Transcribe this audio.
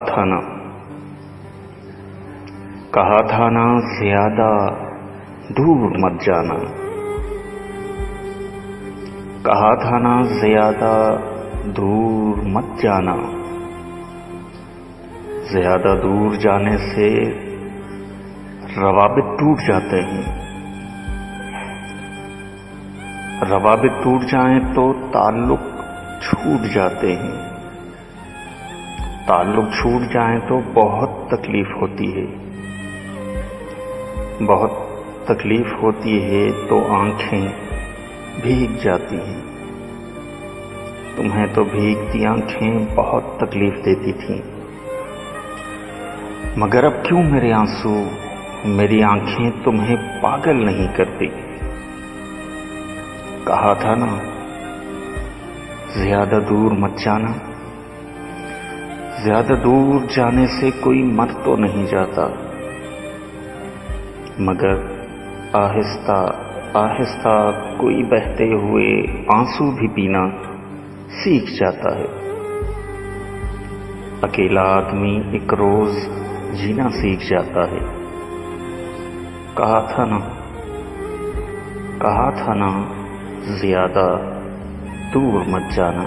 था ना, कहा था ना ज्यादा दूर मत जाना। कहा था ना ज्यादा दूर मत जाना। ज्यादा दूर जाने से रवाबित टूट जाते हैं। रवाबित टूट जाएं तो ताल्लुक छूट जाते हैं। ताल्लुक छूट जाए तो बहुत तकलीफ होती है। बहुत तकलीफ होती है तो आंखें भीग जाती हैं। तुम्हें तो भीगती आंखें बहुत तकलीफ देती थीं, मगर अब क्यों मेरे आंसू, मेरी आंखें तुम्हें पागल नहीं करती। कहा था ना ज्यादा दूर मत जाना। ज्यादा दूर जाने से कोई मर तो नहीं जाता, मगर आहिस्ता आहिस्ता कोई बहते हुए आंसू भी पीना सीख जाता है। अकेला आदमी एक रोज जीना सीख जाता है। कहा था ना ज्यादा दूर मत जाना।